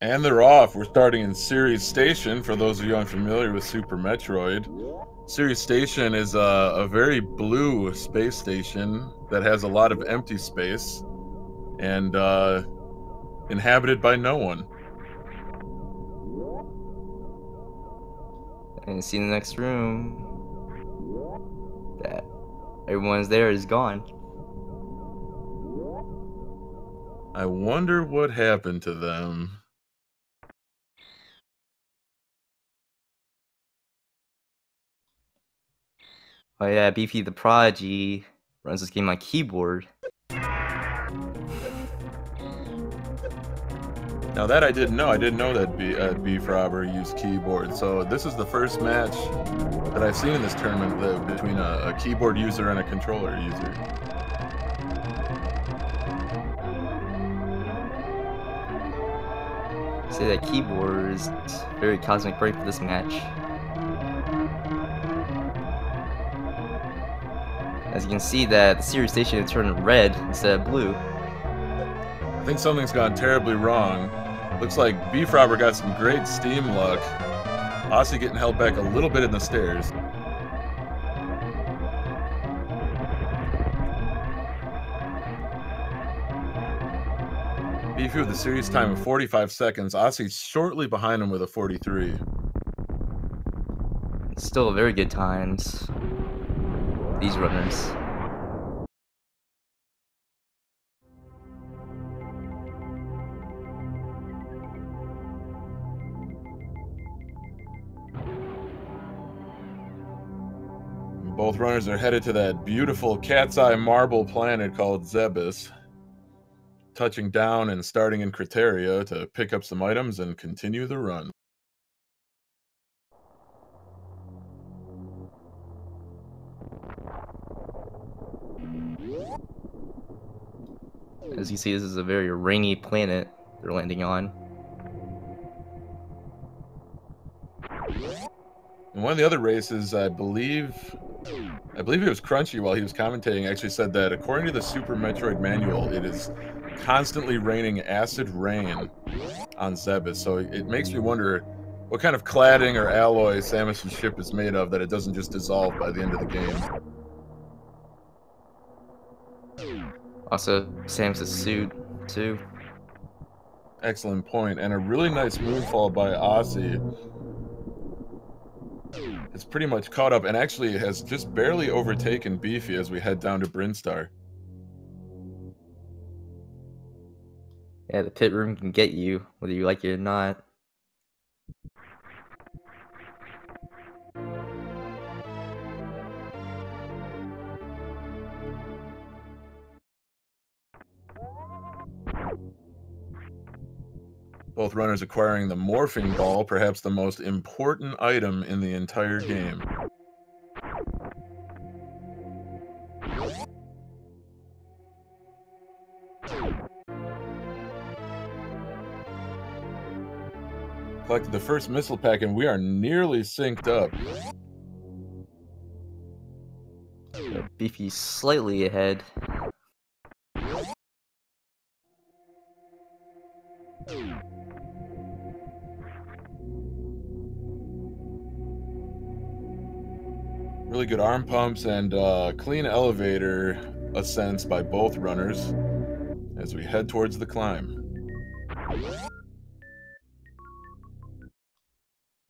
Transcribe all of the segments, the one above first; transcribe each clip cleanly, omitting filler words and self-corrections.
And they're off. We're starting in Ceres Station, for those of you unfamiliar with Super Metroid. Ceres Station is a very blue space station that has a lot of empty space and inhabited by no one. And see the next room. That everyone's there is gone. I wonder what happened to them. Oh yeah, Beefy the Prodigy runs this game on keyboard. Now that I didn't know. I didn't know that BFrobber used keyboard. So this is the first match that I've seen in this tournament between a keyboard user and a controller user. Say that keyboard is very cosmic break for this match. As you can see that the Ceres Station turned red instead of blue. I think something's gone terribly wrong. Looks like BFrobber got some great steam luck. Osse getting held back a little bit in the stairs. Beefy with the series time of 45 seconds. Osse shortly behind him with a 43. Still very good times. These runners. Both runners are headed to that beautiful cat's eye marble planet called Zebes, touching down and starting in Criteria to pick up some items and continue the run. As you see, this is a very rainy planet they're landing on. In one of the other races, I believe it was Crunchy, while he was commentating, actually said that according to the Super Metroid manual, it is constantly raining acid rain on Zebes. So it makes me wonder what kind of cladding or alloy Samus's ship is made of that it doesn't just dissolve by the end of the game. Also, Samus's suit, too. Excellent point. And a really nice moonfall by Osse. It's pretty much caught up and actually has just barely overtaken Beefy as we head down to Brinstar. Yeah, the pit room can get you, whether you like it or not. Both runners acquiring the morphing ball, perhaps the most important item in the entire game. Collected the first missile pack and we are nearly synced up. Beefy's slightly ahead. Really good arm pumps and clean elevator ascents by both runners as we head towards the climb.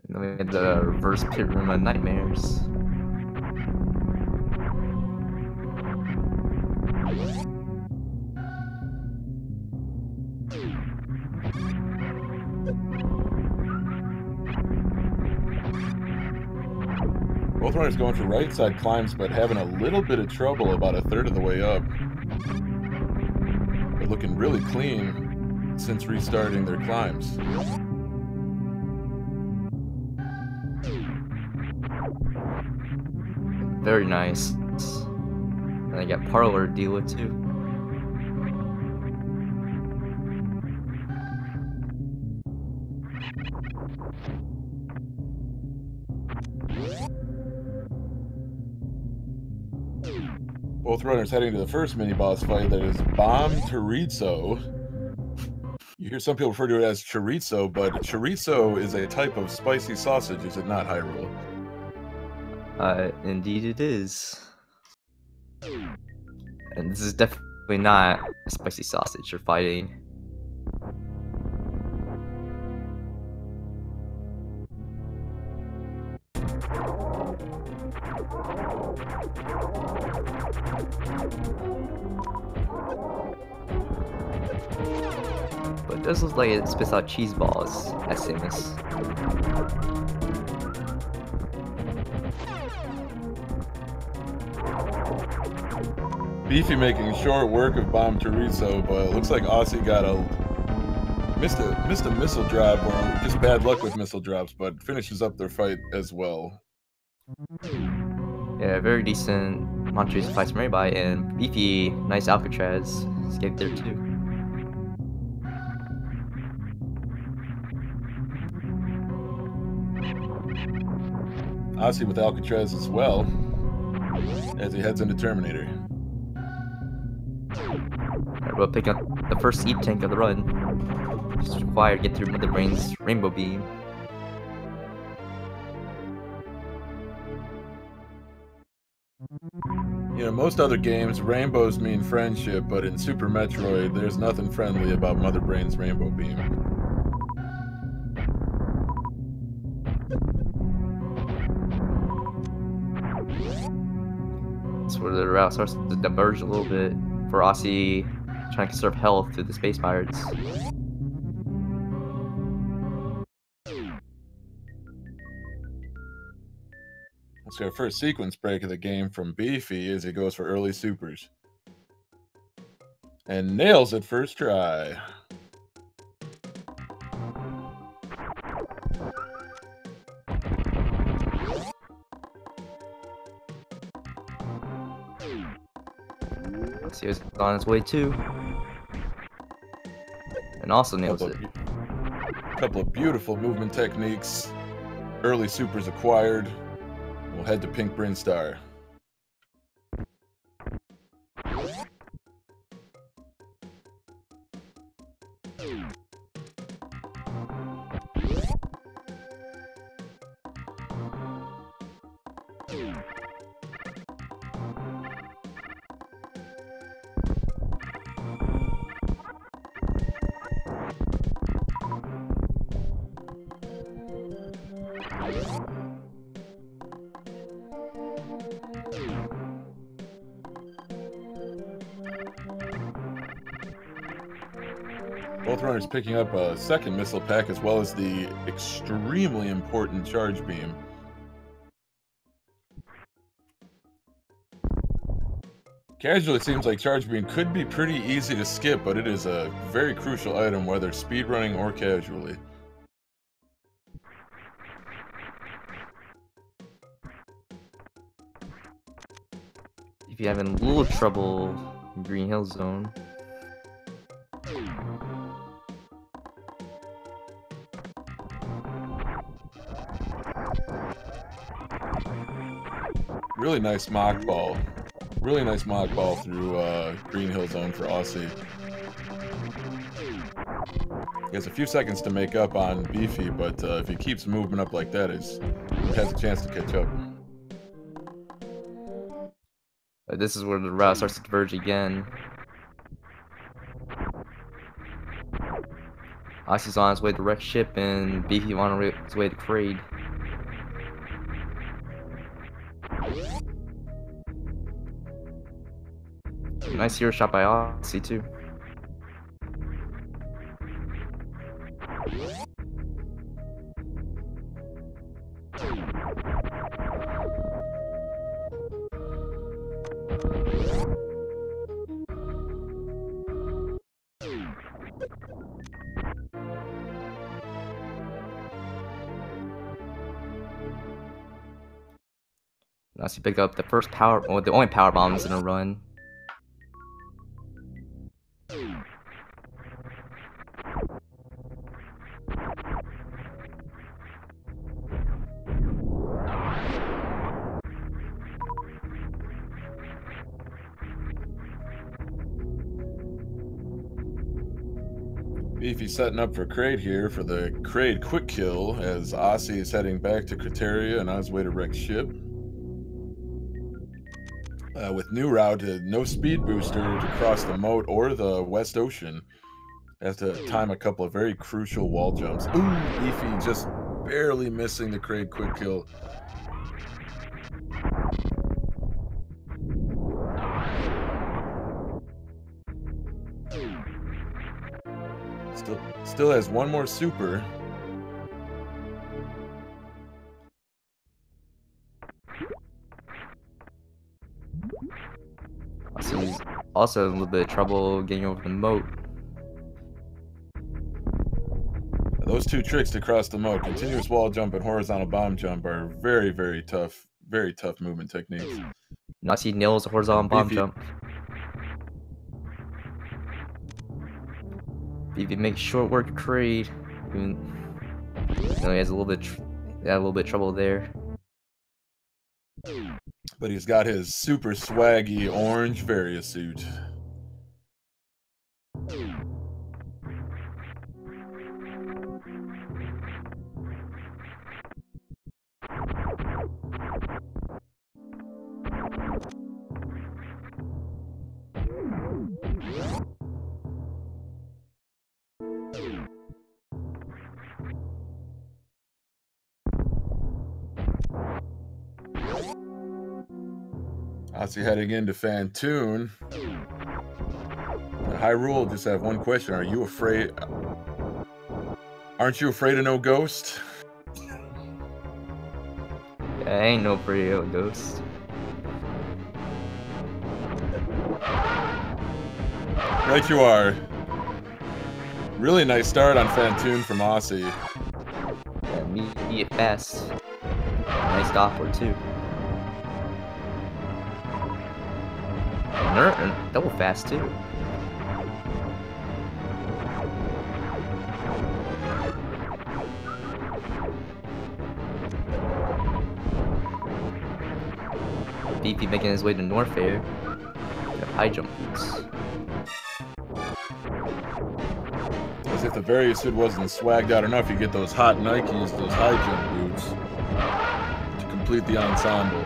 And then we had the reverse pit room of nightmares. Both runners going for right side climbs, but having a little bit of trouble about a third of the way up. But looking really clean since restarting their climbs. Very nice. And I got Parlor to deal with too. Both runners heading to the first mini-boss fight, that is Bomb Chorizo. You hear some people refer to it as chorizo, but chorizo is a type of spicy sausage, is it not, Hyrule? Indeed it is. And this is definitely not a spicy sausage you're fighting. But it does look like it spits out cheese balls at Samus. Beefy making short work of Bomb Chorizo, but it looks like Osse got missed a missile drop, or just bad luck with missile drops, but finishes up their fight as well. Yeah, very decent Montrese fights Maribye, and Beefy, nice Alcatraz escape there too. Osse with Alcatraz as well, as he heads into Terminator. Alright, we'll pick up the first Eep tank of the run. Just required to get through Mother Brain's Rainbow Beam. You know, most other games, rainbows mean friendship, but in Super Metroid, there's nothing friendly about Mother Brain's Rainbow Beam. That's where the route starts to diverge a little bit for Osse trying to conserve health through the Space Pirates. Let's go first sequence break of the game from Beefy as he goes for early supers. And nails it first try. He was on his way too. And also nails it. Couple of beautiful movement techniques. Early supers acquired. We'll head to Pink Bryn Star. Both runners picking up a second missile pack as well as the extremely important charge beam. Casually, it seems like charge beam could be pretty easy to skip, but it is a very crucial item, whether speedrunning or casually. If you're having a little trouble in Green Hill Zone. Really nice mock ball. Really nice mock ball through Green Hill Zone for Osse. He has a few seconds to make up on Beefy, but if he keeps moving up like that, he has a chance to catch up. This is where the route starts to diverge again. Osse's on his way to Wreck Ship, and Beefy on his way to Kraid. Nice hero shot by Osse too. Osse picked up the first power, well, the only power bombs in a run. Beefy setting up for Kraid here for the Kraid quick kill as Osse is heading back to Crateria and on his way to wreck ship. With new route, no speed booster to cross the moat or the West Ocean. Has to time a couple of very crucial wall jumps. Ooh, Beefy just barely missing the Kraid quick kill. Still has one more super. He's also in a little bit of trouble getting over the moat. Those two tricks to cross the moat, continuous wall jump and horizontal bomb jump, are very tough movement techniques. Osse nails a horizontal bomb jump. Beefy makes short work of Kraid. Even though he has a little bit trouble there. But he's got his super swaggy orange Variasuit. Osse heading into Fantoon. Hyrule, just have one question. Are you afraid? Aren't you afraid of no ghost? Yeah, I ain't no afraid of a ghost. Right you are. Really nice start on Fantoon from Osse. Yeah, immediate fast. Nice doppler too. And double fast too. Beefy making his way to North Air. High jump boots. As if the Variasuit wasn't swagged out enough, you get those hot Nikes, those high jump boots to complete the ensemble.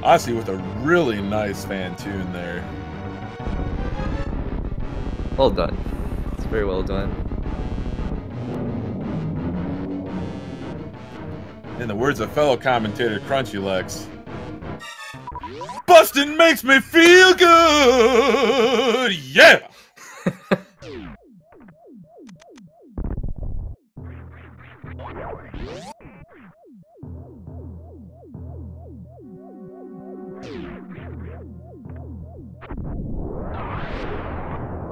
Osse with a really nice Fantoon there. Well done. It's very well done. In the words of fellow commentator Crunchy Lex, bustin' makes me feel good! Yeah!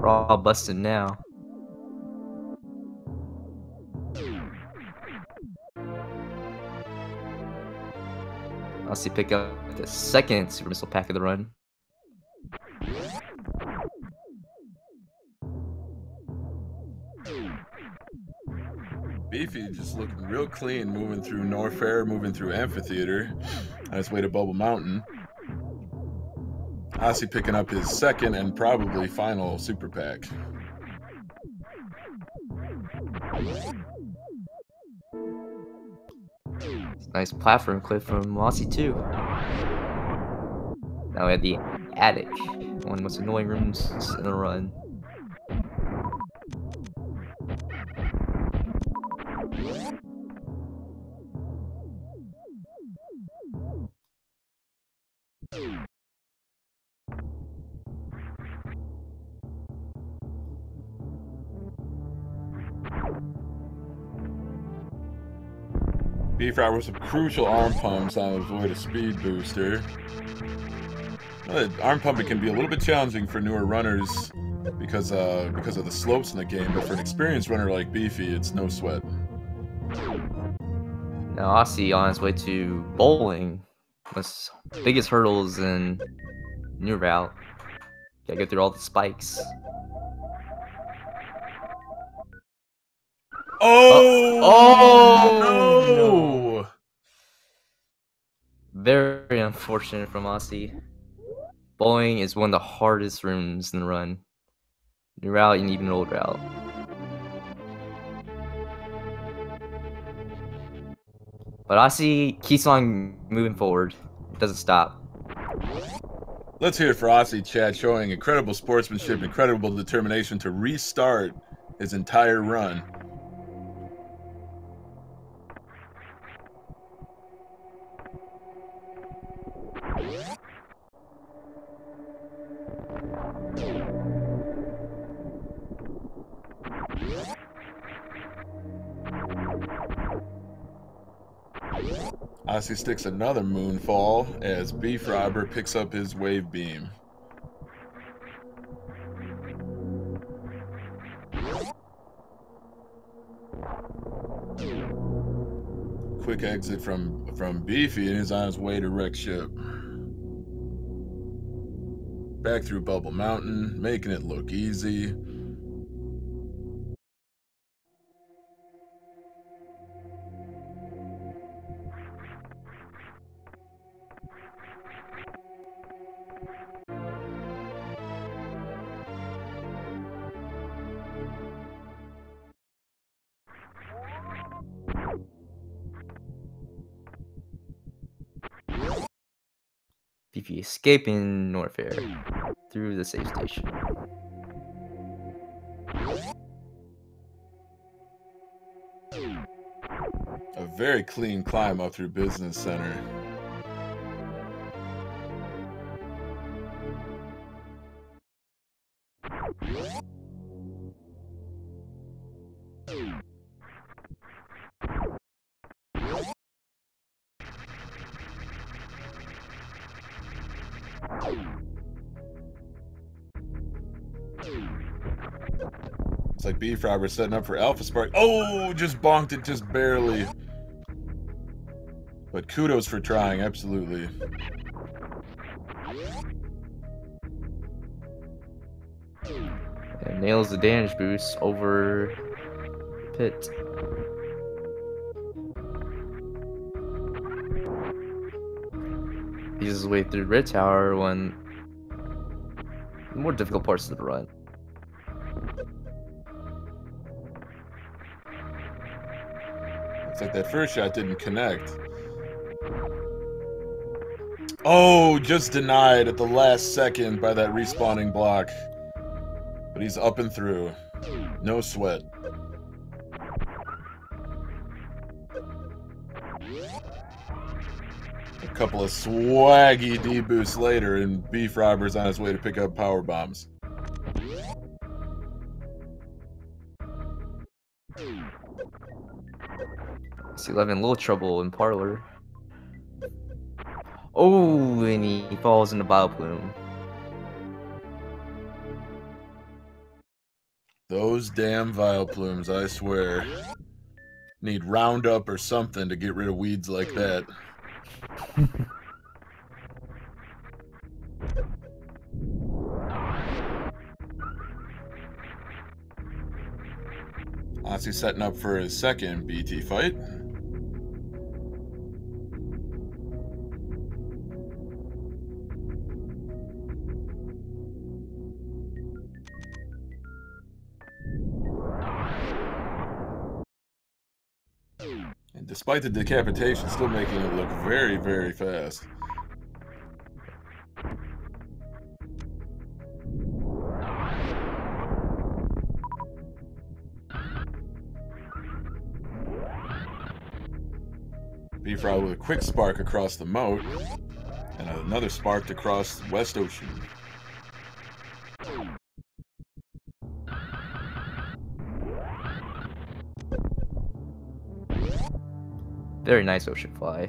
We're all busted now. Osse pick up the second Super Missile pack of the run. Beefy just looking real clean, moving through Norfair, moving through Amphitheater on his way to Bubble Mountain. Osse picking up his second and probably final super pack. Nice platform clip from Osse too. Now we have the attic, one of the most annoying rooms in the run. BFrobber with some crucial arm pumps on his way to speed booster. Arm pumping can be a little bit challenging for newer runners because of the slopes in the game, but for an experienced runner like Beefy, it's no sweat. Now Osse on his way to bowling. Most biggest hurdles in new route. Gotta go through all the spikes. Oh, no! Very unfortunate from Osse. Bowling is one of the hardest rooms in the run. New route and even old route. But Osse keeps on moving forward. It doesn't stop. Let's hear it for Osse, chat, showing incredible sportsmanship, incredible determination to restart his entire run. Osse sticks another moonfall as BFrobber picks up his wave beam. Quick exit from Beefy, and he's on his way to wreck ship. Back through Bubble Mountain, making it look easy. Beefy escaping Norfair through the safe station. A very clean climb up through Business Center. It's like BFrobber setting up for Alpha Spark. Oh, just bonked it just barely. But kudos for trying, absolutely. And nails the damage boost over Pit. He's his way through Red Tower, one of the more difficult parts of the run. Looks like that first shot didn't connect. Oh, just denied at the last second by that respawning block. But he's up and through. No sweat. A couple of swaggy deboosts later, and BFrobber's on his way to pick up power bombs. Osse101 in a little trouble in Parlor. Oh, and he falls in the Bioplume. Those damn Vileplumes, I swear. Need Roundup or something to get rid of weeds like that. Osse setting up for his second BT fight. And despite the decapitation, still making it look very, very fast. BFrobber with a quick spark across the moat, and another spark to cross West Ocean. Very nice ocean fly.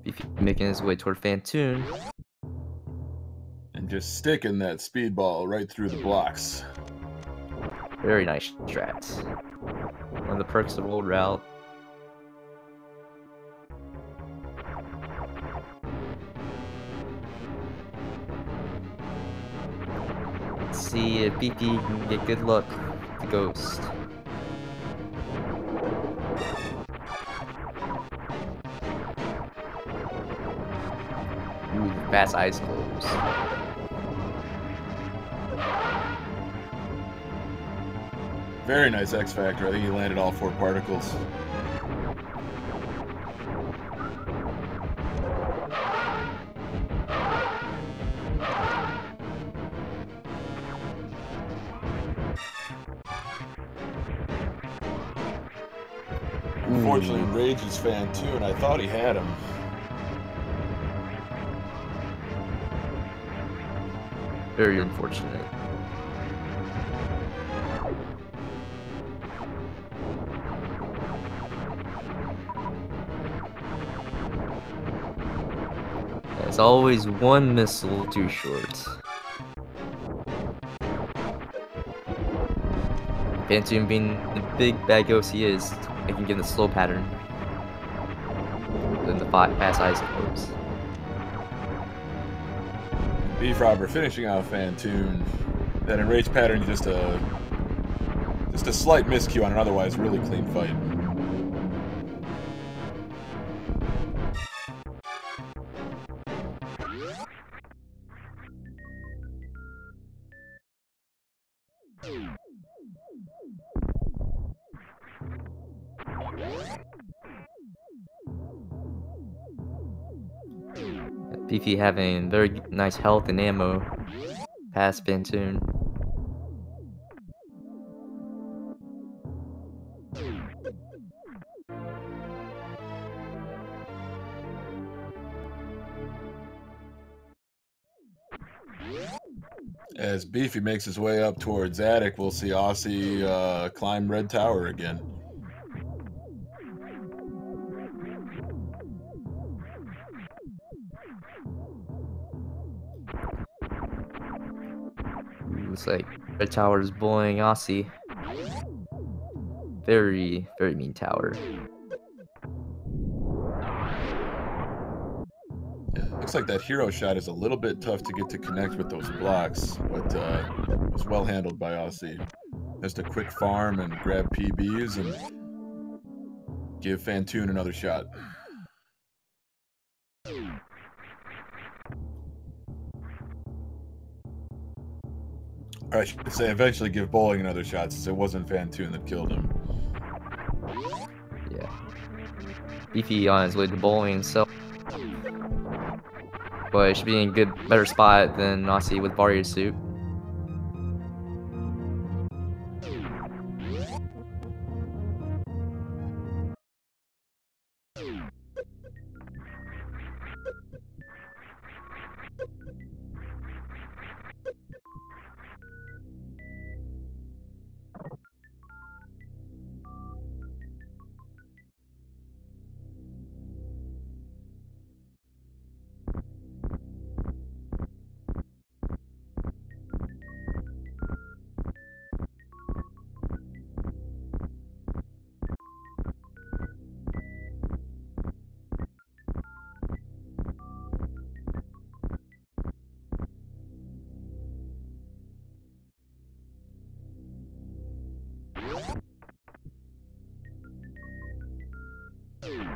Beefy making his way toward Fantoon. And just sticking that speedball right through the blocks. Very nice strats. One of the perks of old route. see if BP can get good luck with the ghost. Ooh, the fast ice globes. Very nice X Factor. I think he landed all 4 particles. Unfortunately, Rage's fan too, and I thought he had him. Very unfortunate. There's always one missile too short. Phantom being the big bad ghost he is, it can get the slow pattern. Then the fast ice globes. BFrobber finishing off Fantoon. That enraged pattern, just a slight miscue on an otherwise really clean fight. BP having very nice health and ammo past Phantoon. As Beefy makes his way up towards Attic, we'll see Osse climb Red Tower again. Looks like Red Tower is bullying Osse. Very, very mean tower. Yeah, looks like that hero shot is a little bit tough to get to connect with those blocks, but it was well handled by Osse. Just a quick farm and grab PBs and give Fantoon another shot. Or I should say, eventually give Bowling another shot, since it wasn't Fantoon that killed him. Yeah. Beefy on his way to bowling himself. But he should be in better spot than Osse with Barrier Suit.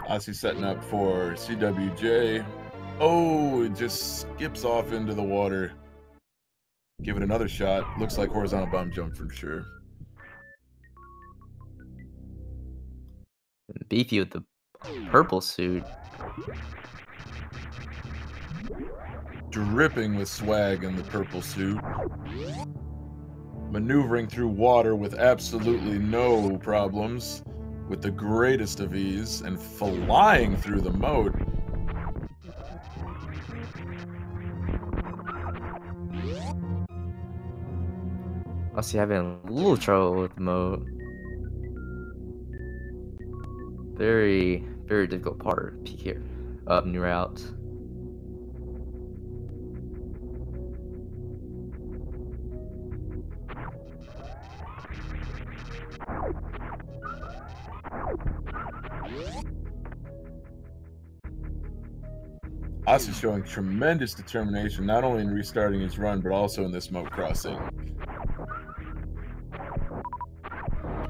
Osse setting up for CWJ. Oh, it just skips off into the water. Give it another shot. Looks like horizontal bomb jump for sure. Beefy with the purple suit. Dripping with swag in the purple suit. Maneuvering through water with absolutely no problems. With the greatest of ease. And flying through the moat. Osse having a little trouble with the moat. Very, very difficult part here of new route. Osse's showing tremendous determination, not only in restarting his run, but also in this moat crossing.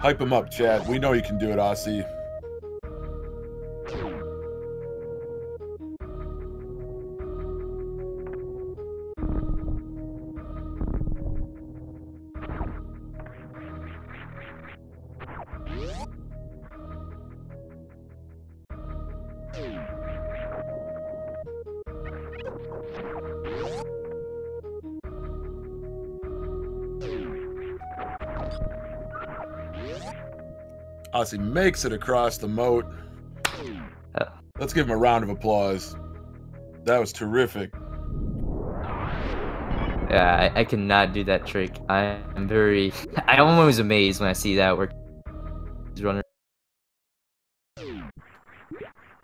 Hype him up, chat. We know you can do it, Osse. Osse makes it across the moat. Let's give him a round of applause. That was terrific. Yeah, I cannot do that trick. I'm very... I'm always amazed when I see that work. Runner.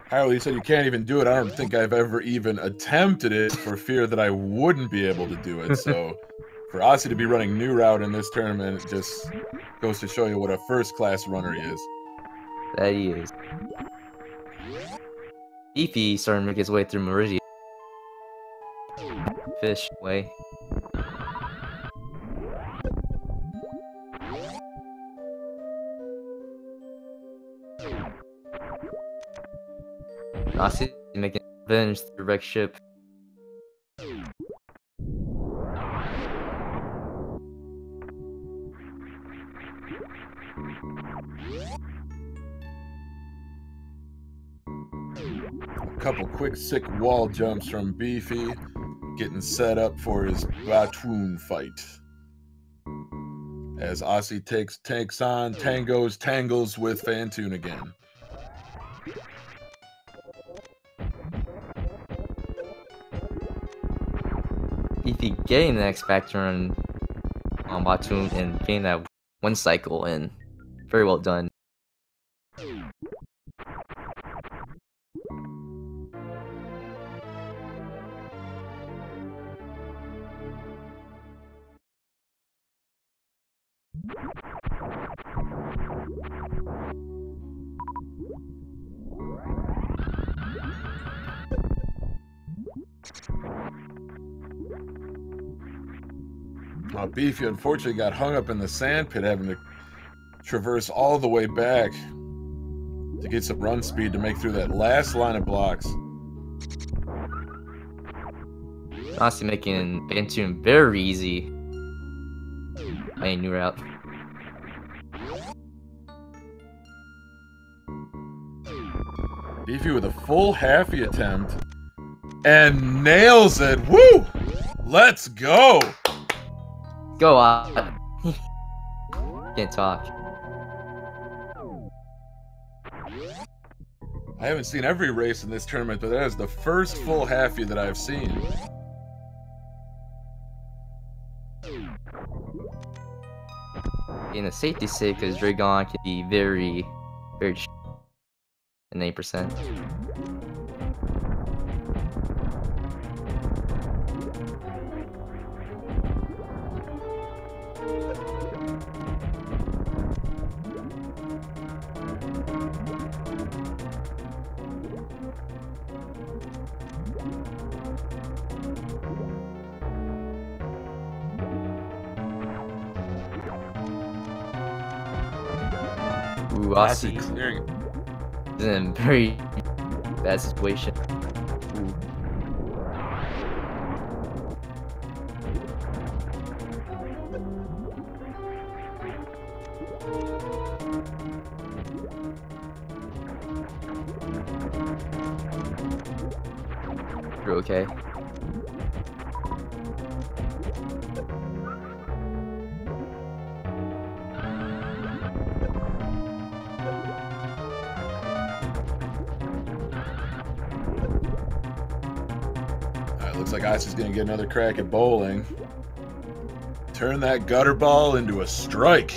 Harold, you said you can't even do it. I don't think I've ever even attempted it for fear that I wouldn't be able to do it. So for Osse to be running new route in this tournament, it just goes to show you what a first-class runner he is. That he is. Beefy starting to make his way through Meridian. Fish way. Osse making revenge through wreck ship. A couple quick sick wall jumps from Beefy, getting set up for his Batoon fight. As Osse takes on, tangles with Phantoon again. Beefy getting the X Factor on Batoon and getting that one cycle in. Very well done. Beefy unfortunately got hung up in the sand pit, having to traverse all the way back to get some run speed to make through that last line of blocks. Osse making Phantoon very easy. Playing new route. Beefy with a full halfy attempt and nails it. Woo! Let's go! Go on. Can't talk. I haven't seen every race in this tournament, but that is the first full halfy that I've seen. In a safety sake, because Dragon can be very, very in 8%. Ooh, Osse is in a very bad situation. Ooh. You're okay. Looks like Osse's gonna get another crack at bowling. Turn that gutter ball into a strike.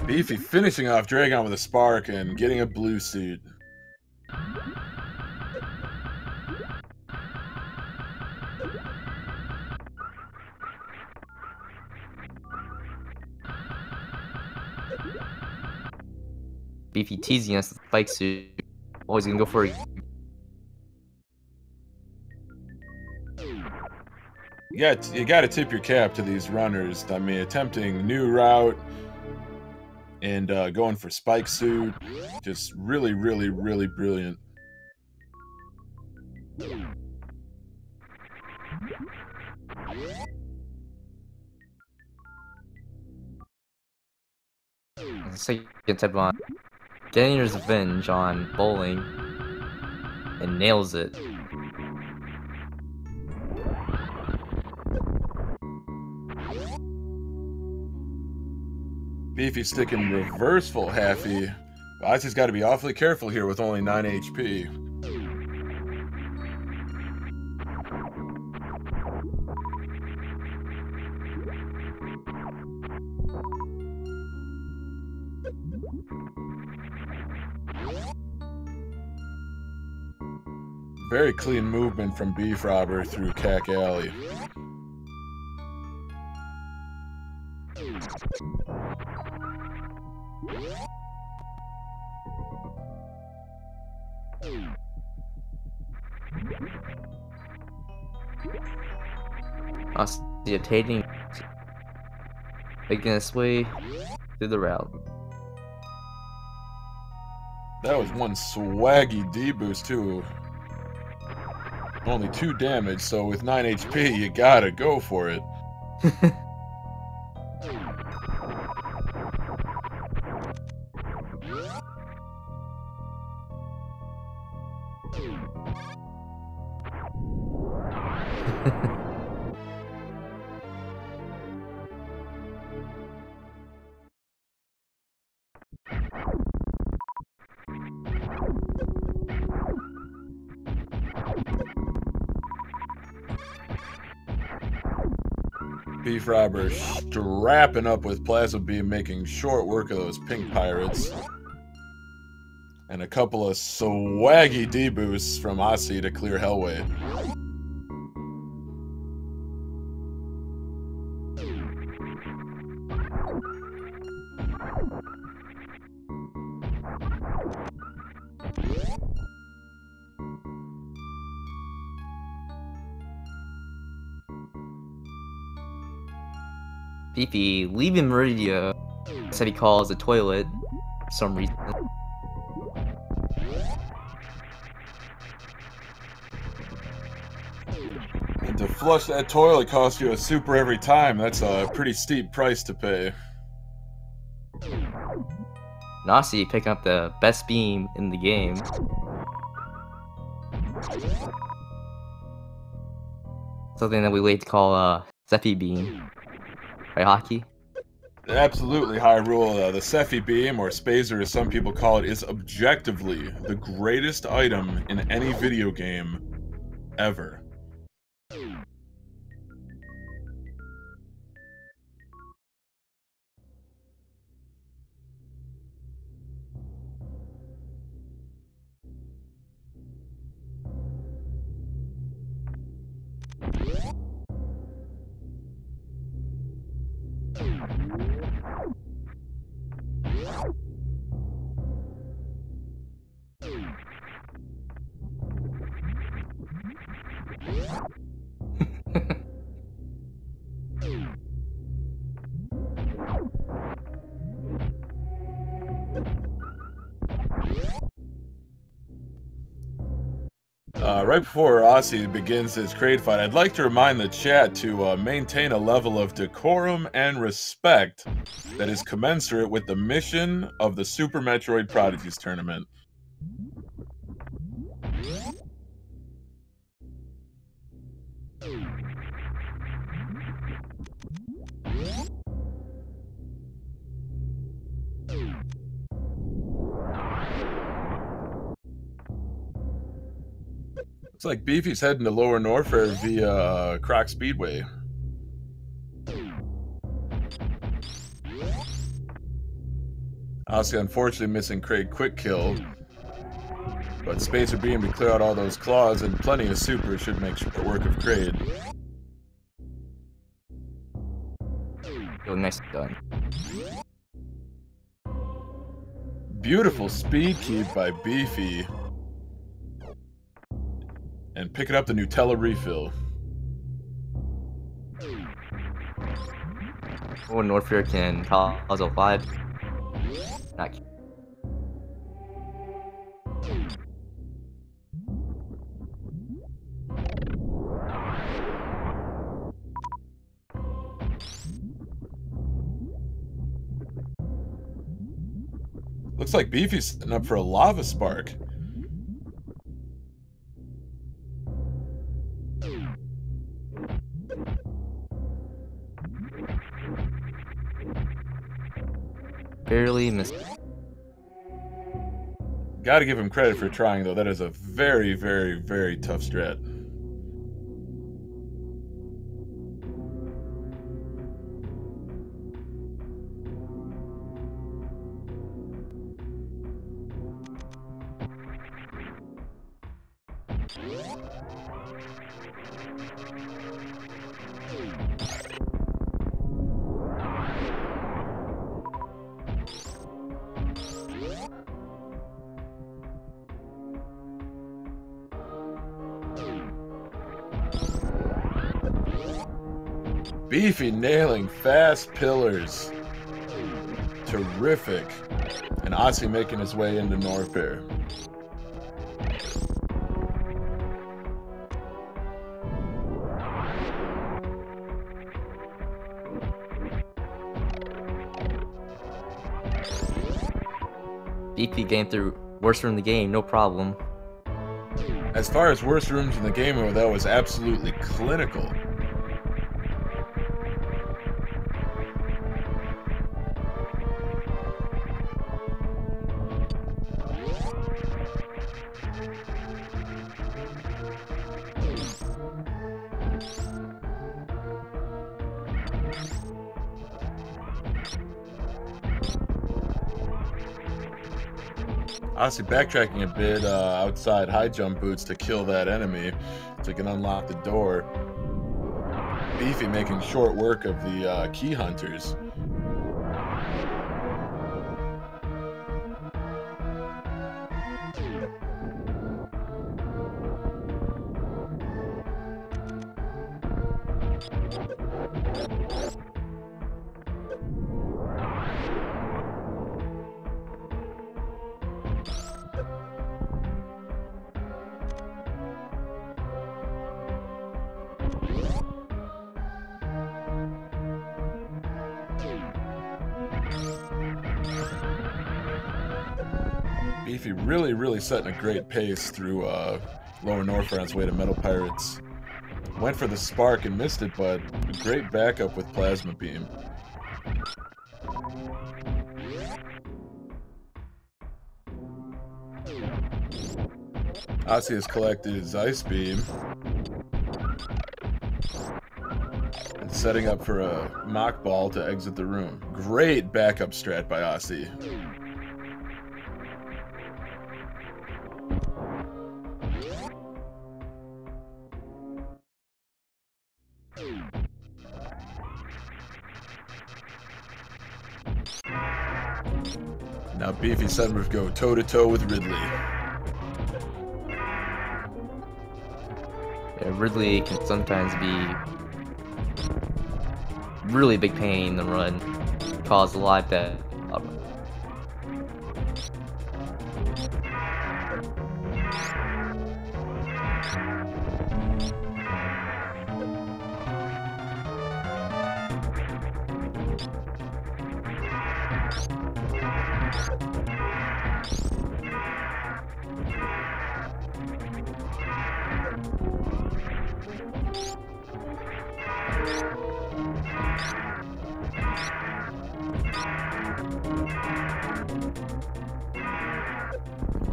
Beefy finishing off Dragon with a spark and getting a blue suit. Beefy teasing us with the spike suit. Always gonna go for it. You got to tip your cap to these runners. I mean, attempting new route and going for spike suit, just really, really, really brilliant. The second type on getting his revenge on bowling and nails it. Beefy sticking reverse full halfy. Osse's got to be awfully careful here with only 9 HP. Very clean movement from BFrobber through Cack Alley. Oscillating, making its way through the route. That was one swaggy D-boost too. Only 2 damage, so with 9 HP, you gotta go for it. BFrobber strapping up with Plasma Beam, making short work of those pink pirates. And a couple of swaggy D-boosts from Osse to clear Hellway. Beefy leaving Meridia, said he calls a toilet for some reason. And to flush that toilet costs you a super every time. That's a pretty steep price to pay. Osse picking up the best beam in the game. Something that we like to call Sephi beam. Right, Hockey? Absolutely, Hyrule. The Sephi Beam, or Spazer as some people call it, is objectively the greatest item in any video game ever. Right before Osse begins his crate fight, I'd like to remind the chat to maintain a level of decorum and respect that is commensurate with the mission of the Super Metroid Prodigies tournament. Looks like Beefy's heading to Lower Norfair via Croc Speedway. Osse unfortunately missing Craig Quick Kill, but Spacer Beam to clear out all those claws, and plenty of super should make short work of Kraid. Oh, nice done. Beautiful speed keep by Beefy. And picking up the Nutella refill. Oh, Norfair can cause a 5. Not Looks like Beefy's setting up for a lava spark. barely missed. Gotta give him credit for trying, though. That is a very, very, very tough strat. Beefy nailing fast pillars. Terrific. And Osse making his way into Norfair. Beefy game through worst room in the game, no problem. As far as worst rooms in the game, that was absolutely clinical. Osse backtracking a bit outside high jump boots to kill that enemy so he can unlock the door. Beefy making short work of the key hunters. Beefy really setting a great pace through Lower Norfair on his way to Metal Pirates. Went for the spark and missed it, but a great backup with Plasma Beam. Osse has collected his Ice Beam. And setting up for a Mock Ball to exit the room. Great backup strat by Osse. Now Beefy setting to go toe-to-toe with Ridley. Yeah, Ridley can sometimes be really big pain in the run, cause a lot of that.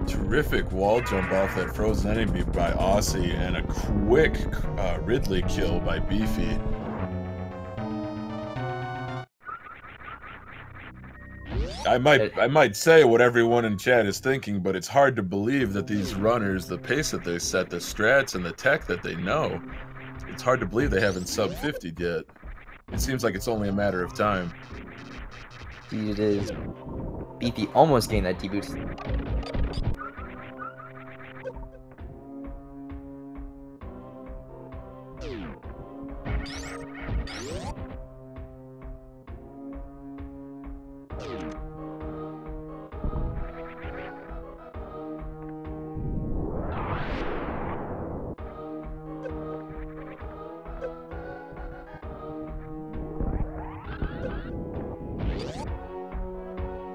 Terrific wall jump off that frozen enemy by Osse, and a quick Ridley kill by Beefy. I might say what everyone in chat is thinking, but it's hard to believe that these runners, the pace that they set, the strats, and the tech that they know, it's hard to believe they haven't sub 50'd yet. It seems like it's only a matter of time. It is. Beefy almost getting that D-boost.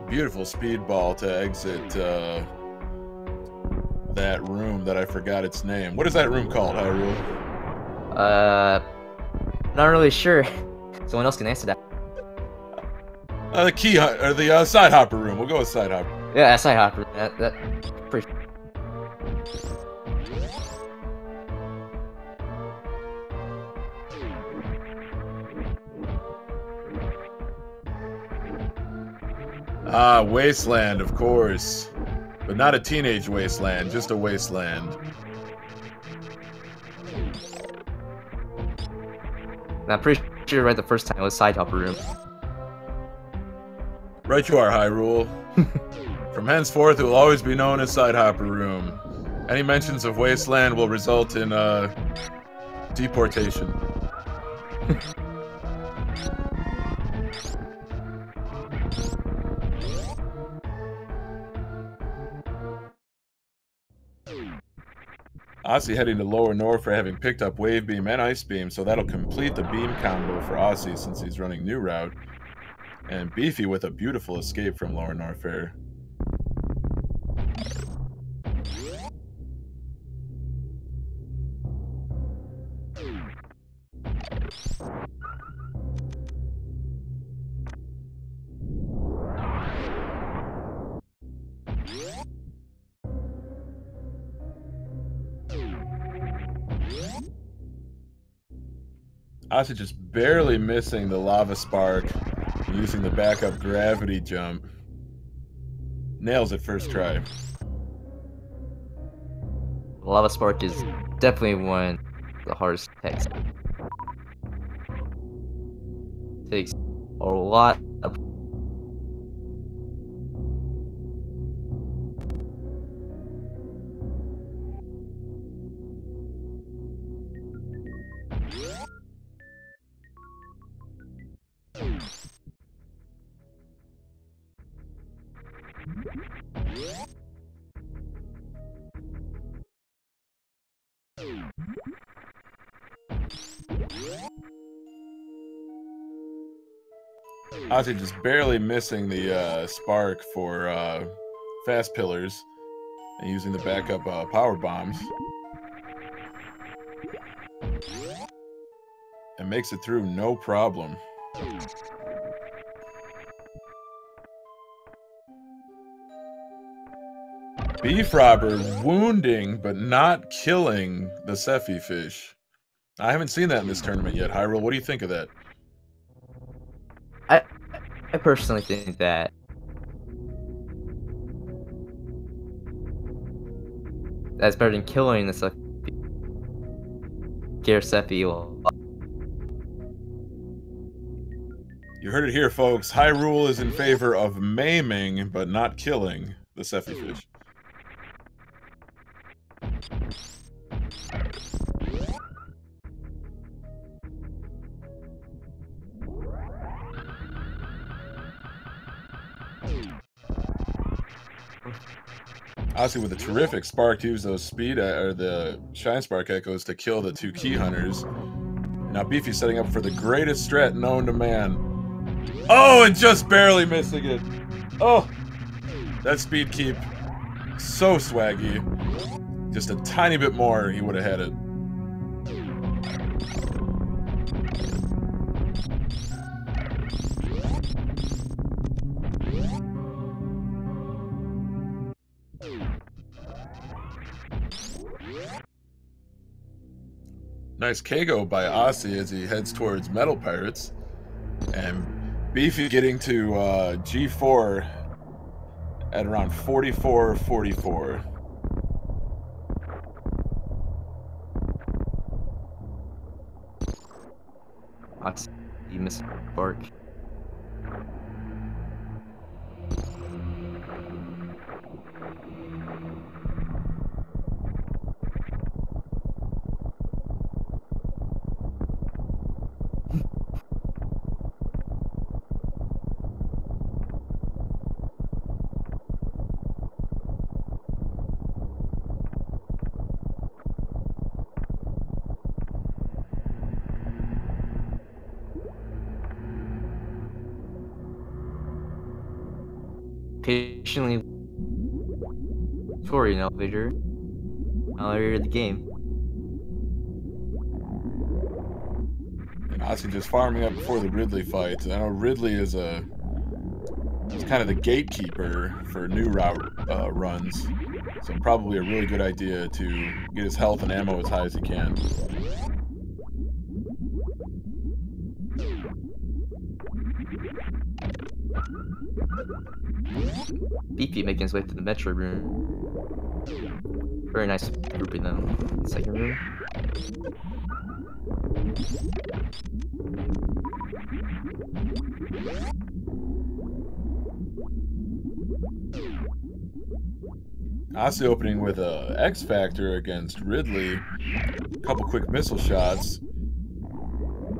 Beautiful speedball to exit that room that I forgot its name. What is that room called, Hyrule? Not really sure. Someone else can answer that. The key or the side hopper room. We'll go with side hopper. Yeah, side hopper. That pretty. Ah, Wasteland, of course. But not a teenage wasteland, just a wasteland. I'm pretty sure right the first time it was side hopper room. Right you are, Hyrule. From henceforth, it will always be known as Side Hopper Room. Any mentions of Wasteland will result in deportation. Osse heading to Lower North for having picked up Wave Beam and Ice Beam, so that'll complete the beam combo for Osse since he's running New Route. And Beefy with a beautiful escape from Lower Norfair. Osse just barely missing the lava spark, using the backup gravity jump. Nails it first try. Lava Spark is definitely one of the hardest attacks. Takes a lot of. Osse just barely missing the spark for fast pillars and using the backup power bombs. And makes it through no problem. BFrobber wounding but not killing the Sephi fish. I haven't seen that in this tournament yet. Hyrule, what do you think of that? I personally think that that's better than killing the Sephi. Sephi will. You heard it here, folks. Hyrule is in favor of maiming but not killing the Sephi fish. Osse with a terrific spark to use those speed or the shine spark echoes to kill the two key hunters. Now Beefy's setting up for the greatest strat known to man. Oh, and just barely missing it. Oh, that speed keep, so swaggy. Just a tiny bit more, he would have had it. Nice KO by Osse as he heads towards Metal Pirates. And Beefy getting to G4 at around 44-44. Osse, you missed the spark. patiently for an elevator. Elevator of the game. And Osse just farming up before the Ridley fight. I know Ridley is kind of the gatekeeper for new route runs. So probably a really good idea to get his health and ammo as high as he can. Beefy making his way to the Metroid room. Very nice grouping them. Second room. Osse opening with a X Factor against Ridley. A couple quick missile shots.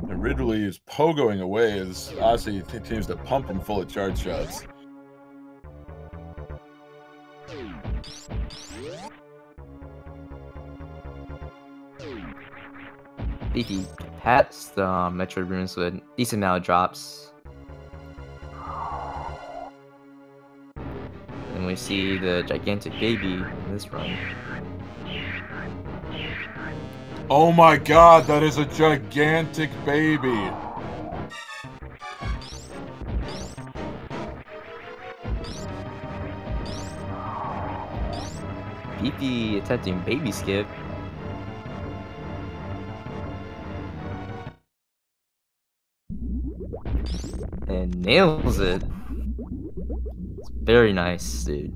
And Ridley is pogoing away as Osse continues to pump him full of charge shots. Beefy past the Metroid rooms with a decent amount of drops. And we see the gigantic baby in this run. Oh my god, that is a gigantic baby! Beefy attempting baby skip. And nails it. It's very nice, dude.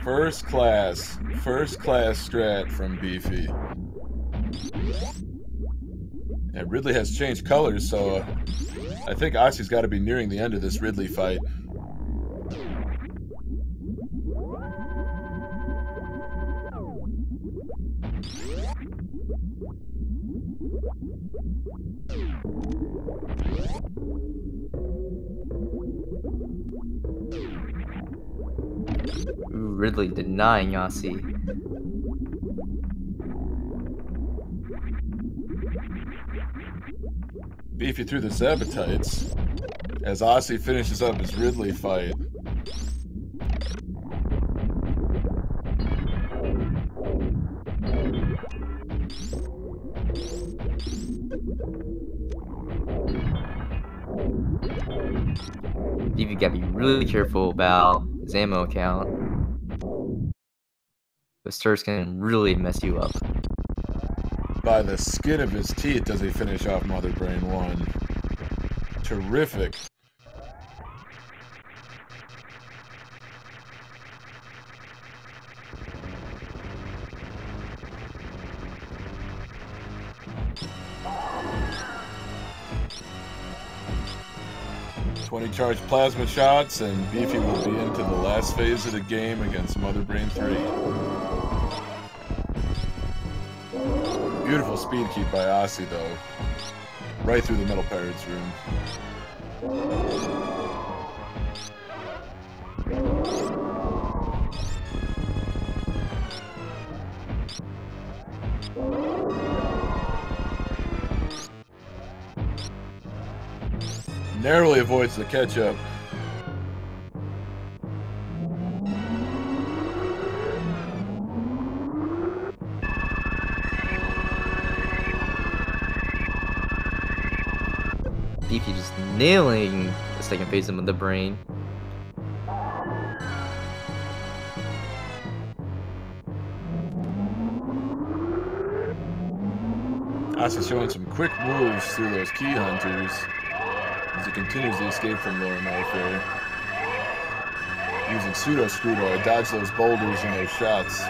First class strat from Beefy. And Ridley has changed colors, so I think Osse's got to be nearing the end of this Ridley fight. Ooh, Ridley denying Osse. Beefy through the Sabatites as Osse finishes up his Ridley fight. Beefy gotta be really careful about his ammo count. Those turrets can really mess you up. By the skin of his teeth does he finish off Mother Brain 1. Terrific. Charged plasma shots, and Beefy will be into the last phase of the game against Mother Brain 3. Beautiful speed keep by Osse, though. Right through the Metal Pirates room. Narrowly avoids the catch-up. Beefy just nailing the second phase of the brain. Osse showing some quick moves through those key hunters as he continues to escape from Lower Malfair. Using pseudo screw to dodge those boulders and those shots.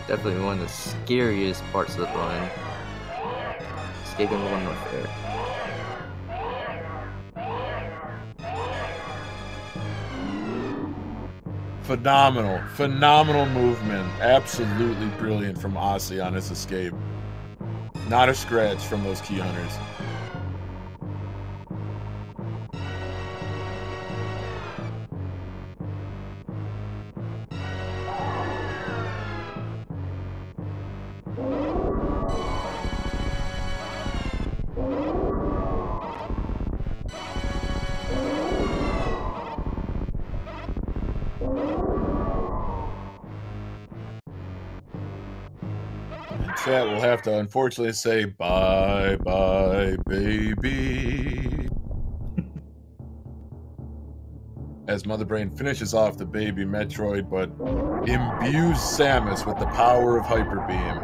Definitely one of the scariest parts of the run. Escaping Lower Malfair. Phenomenal movement. Absolutely brilliant from Osse on his escape. Not a scratch from those key hunters. Chat will have to unfortunately say bye bye baby. As Mother Brain finishes off the baby Metroid, but imbues Samus with the power of Hyper Beam.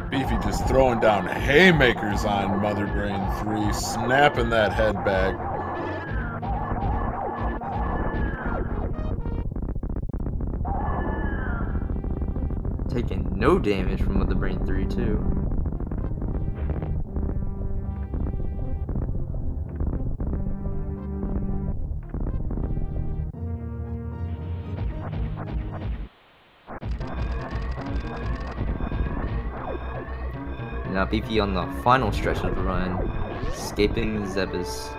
Beefy just throwing down haymakers on Mother Brain 3, snapping that head back. Taking no damage from Mother Brain 3 too. Now BP on the final stretch of the run, escaping Zebus.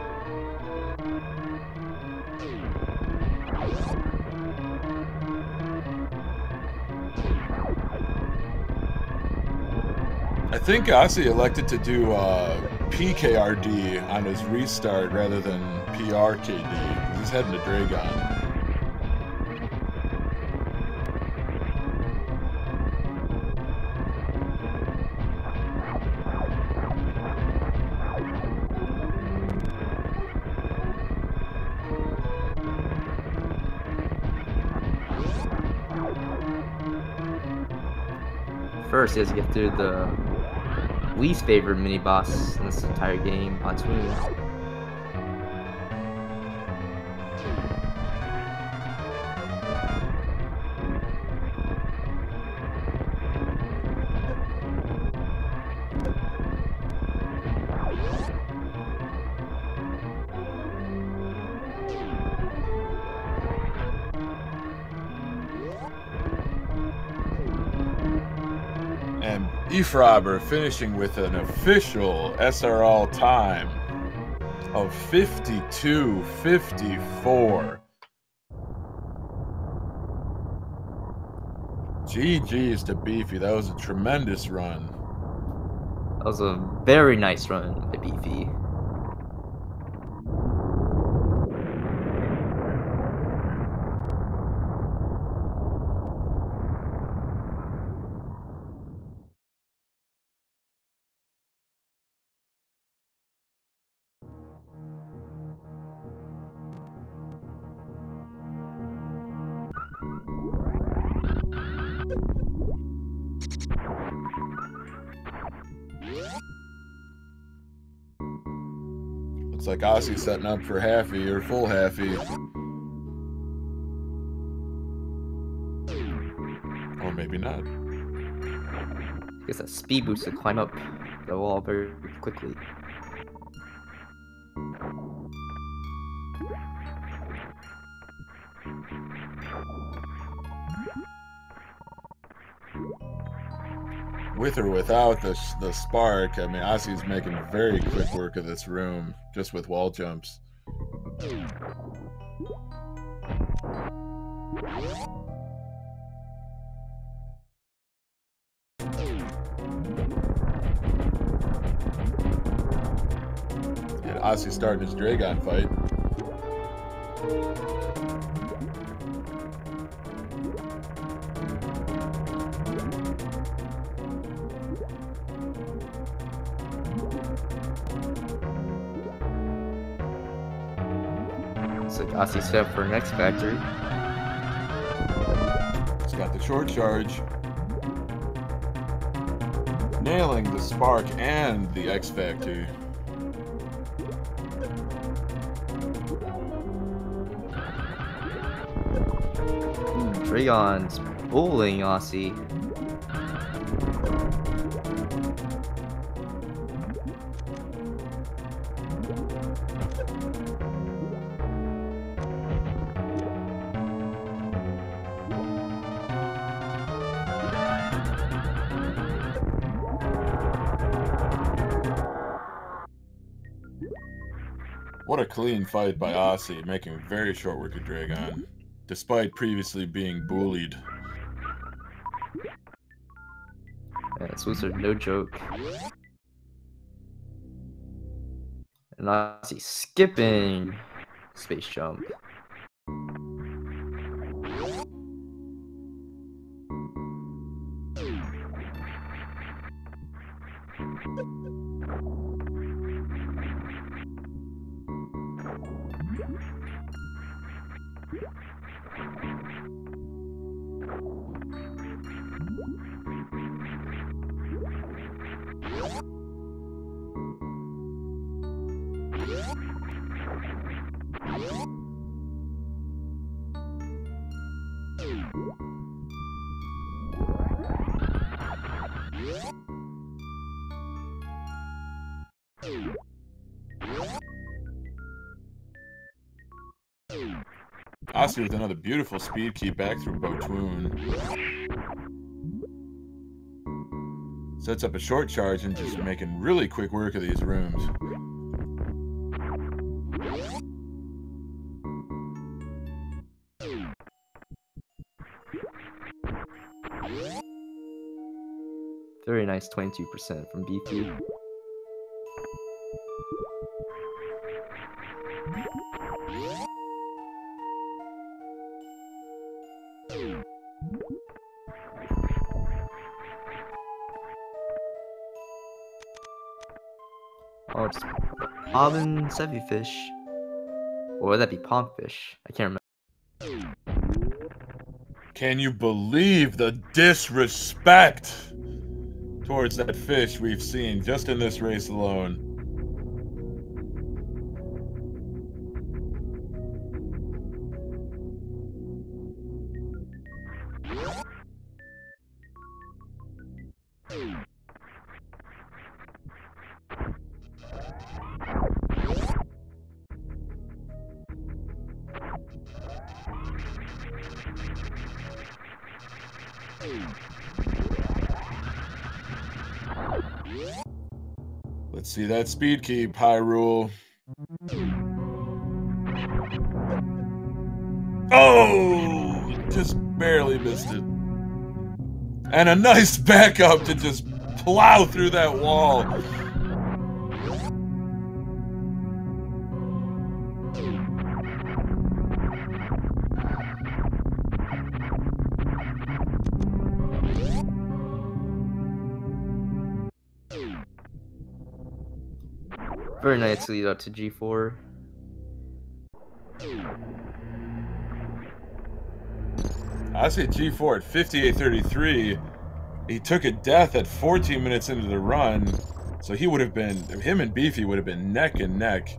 I think Osse elected to do PKRD on his restart rather than PRKD, because he's heading to Dragon. First, he has to get through the least favorite mini boss in this entire game, Platoon. And BFrobber finishing with an official SRL time of 52:54. GG's to Beefy. That was a tremendous run. That was a very nice run by Beefy. Looks like Osse's setting up for halfie or full halfie. Or maybe not. Gets that speed boost to climb up the wall very quickly. With or without the spark, I mean, Osse's making very quick work of this room, just with wall jumps. And Osse starting his Dragon fight. Looks like Osse set up for next factory. He's got the short charge. Nailing the spark and the X Factor. Dragon's bullying Osse. What a clean fight by Osse, making very short work of Dragon, despite previously being bullied. Yeah, swoops are no joke. And Osse skipping space jump. Osse with another beautiful speed key back through Botoon. Sets up a short charge and just making really quick work of these rooms. Very nice 22% from Beefy. Oh, it's Bobbin Sevyfish. Or would that be Pompfish? I can't remember. Can you believe the disrespect towards that fish we've seen just in this race alone? Let's see that speed keep, Hyrule. Oh! Just barely missed it. And a nice backup to just plow through that wall. Very nice lead up to G4. I say G4 at 58.33. He took a death at 14 minutes into the run, so he would have been, him and Beefy would have been neck and neck.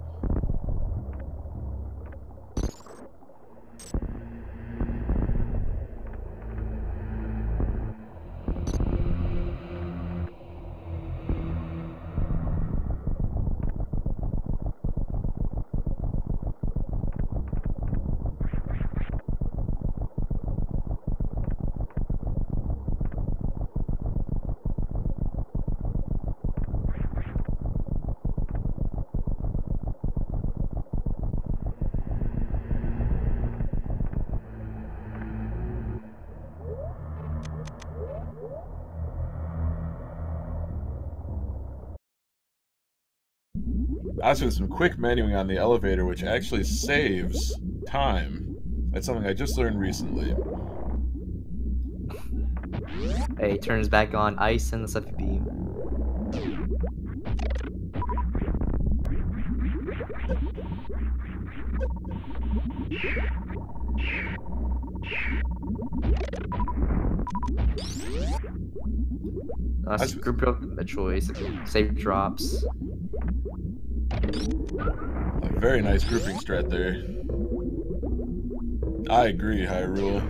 Also, some quick menuing on the elevator, which actually saves time. That's something I just learned recently. Hey, turns back on ice and the Sephi beam. That's group up Metroid, save drops. A very nice grouping strat there. I agree, Hyrule.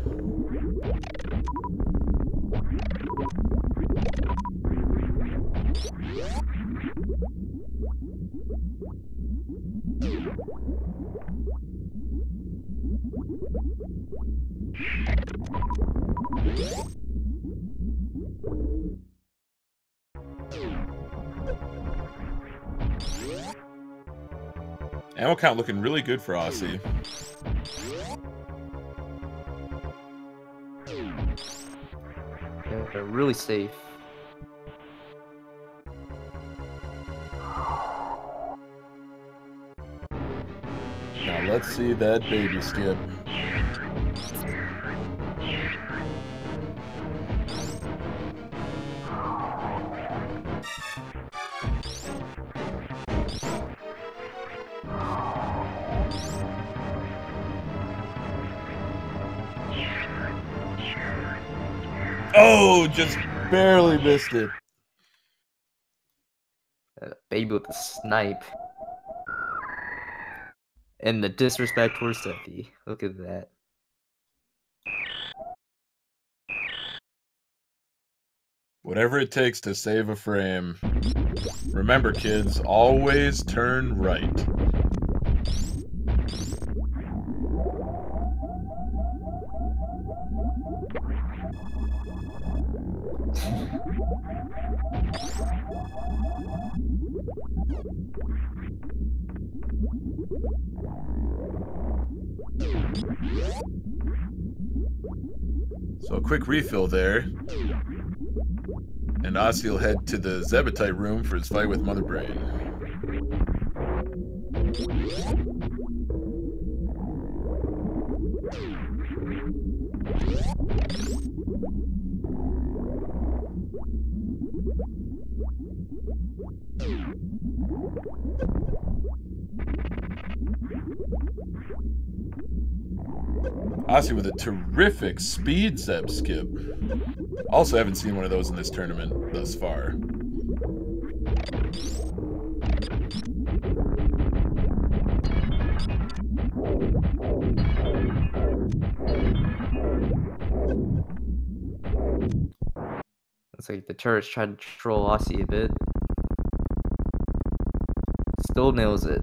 Ammo count looking really good for Osse. Yeah, they're really safe. Now let's see that baby skip. Oh, just barely missed it. Baby with the snipe. And the disrespect towards Steffi. Look at that. Whatever it takes to save a frame. Remember, kids, always turn right. So a quick refill there. And Osse will head to the Zebetite room for his fight with Mother Brain. Osse with a terrific speed Zeb skip. Also haven't seen one of those in this tournament thus far. Looks like the turret's trying to troll Osse a bit. Still nails it.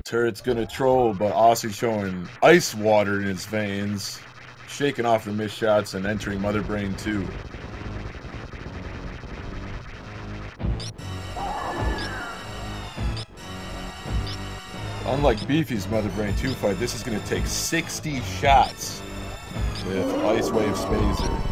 Turret's gonna troll, but Osse showing ice water in his veins, shaking off the missed shots and entering Mother Brain 2. Unlike Beefy's Mother Brain 2 fight, this is gonna take 60 shots with Ice Wave Spazer.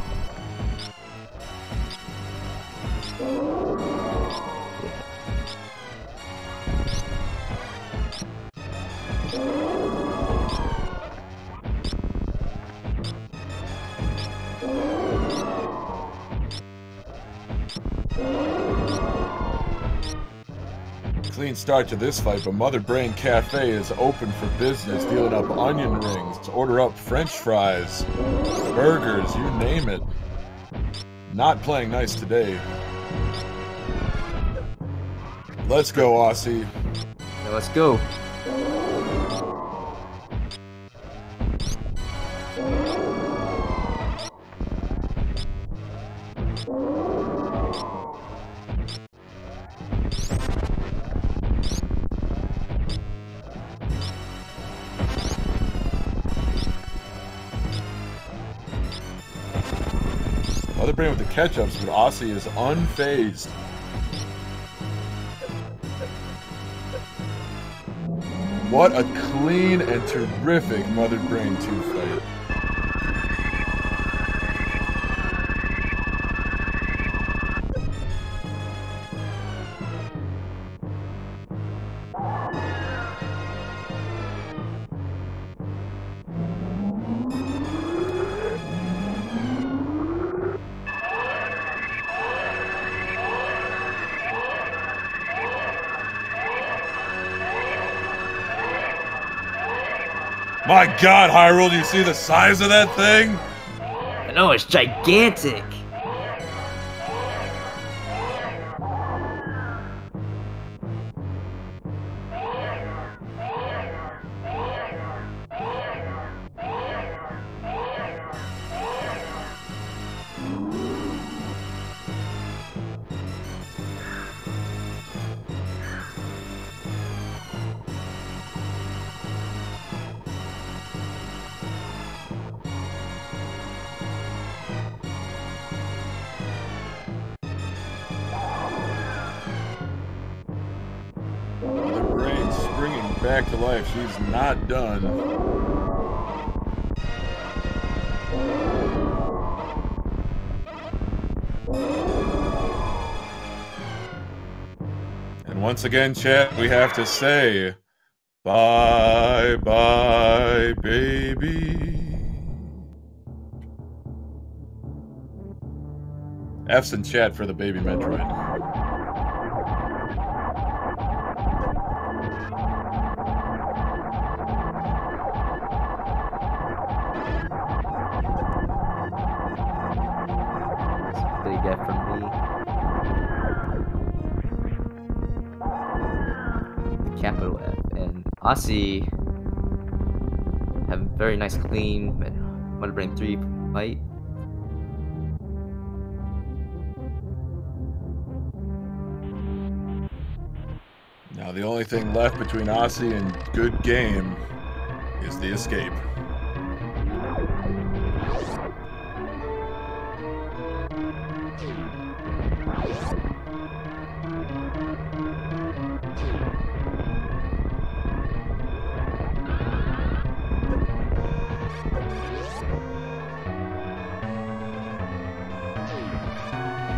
Clean start to this fight, but Mother Brain Cafe is open for business, dealing up onion rings, order up french fries, burgers, you name it. Not playing nice today. Let's go, Osse. Yeah, let's go. Mother Brain with the catch-ups, but Osse is unfazed. What a clean and terrific Mother Brain 2 fight. My God, Hyrule, do you see the size of that thing? I know, it's gigantic. Mother Brain springing back to life. She's not done. And once again, chat, we have to say, bye, bye, baby. F's in chat for the baby Metroid. capital F. And Osse have very nice clean Mudbrain 3 fight. Now the only thing left between Osse and good game is the escape.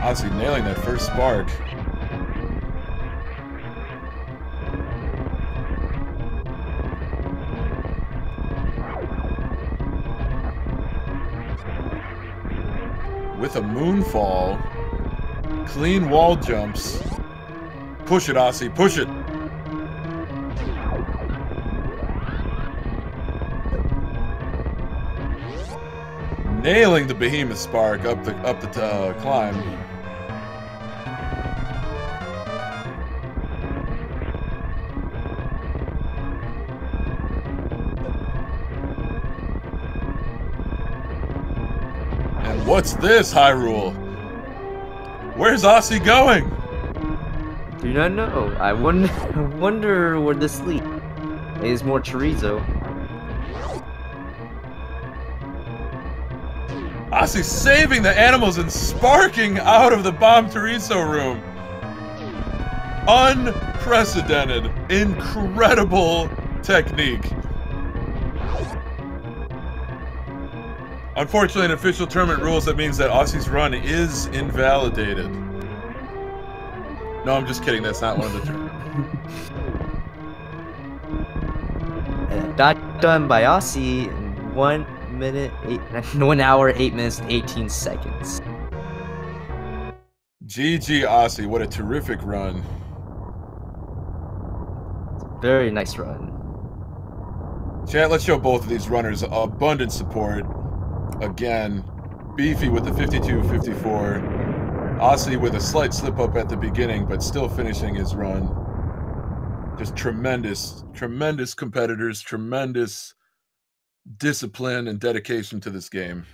Osse nailing that first spark. With a moonfall, clean wall jumps. Push it, Osse, push it. Nailing the behemoth spark up the climb. And what's this, Hyrule? Where's Osse going? Do not know. I wonder where this leads. Maybe it's more chorizo. Osse saving the animals and sparking out of the bomb chorizo room. Unprecedented, incredible technique. Unfortunately, in official tournament rules, that means that Osse's run is invalidated. No, I'm just kidding. That's not one of the terms. That done by Osse in 1 hour, 8 minutes, 18 seconds. GG Osse, what a terrific run. Very nice run. Chat, let's show both of these runners abundant support. Again, Beefy with the 52-54. Osse with a slight slip up at the beginning, but still finishing his run. Just tremendous, tremendous competitors, tremendous discipline and dedication to this game.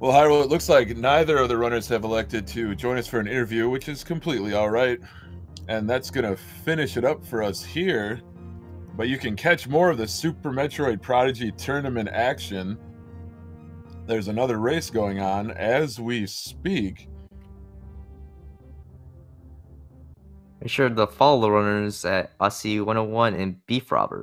Well, Hyrule, it looks like neither of the runners have elected to join us for an interview, which is completely all right. And that's going to finish it up for us here. But you can catch more of the Super Metroid Prodigy tournament action. There's another race going on as we speak. Make sure to follow the runners at Osse101 and BFrobber.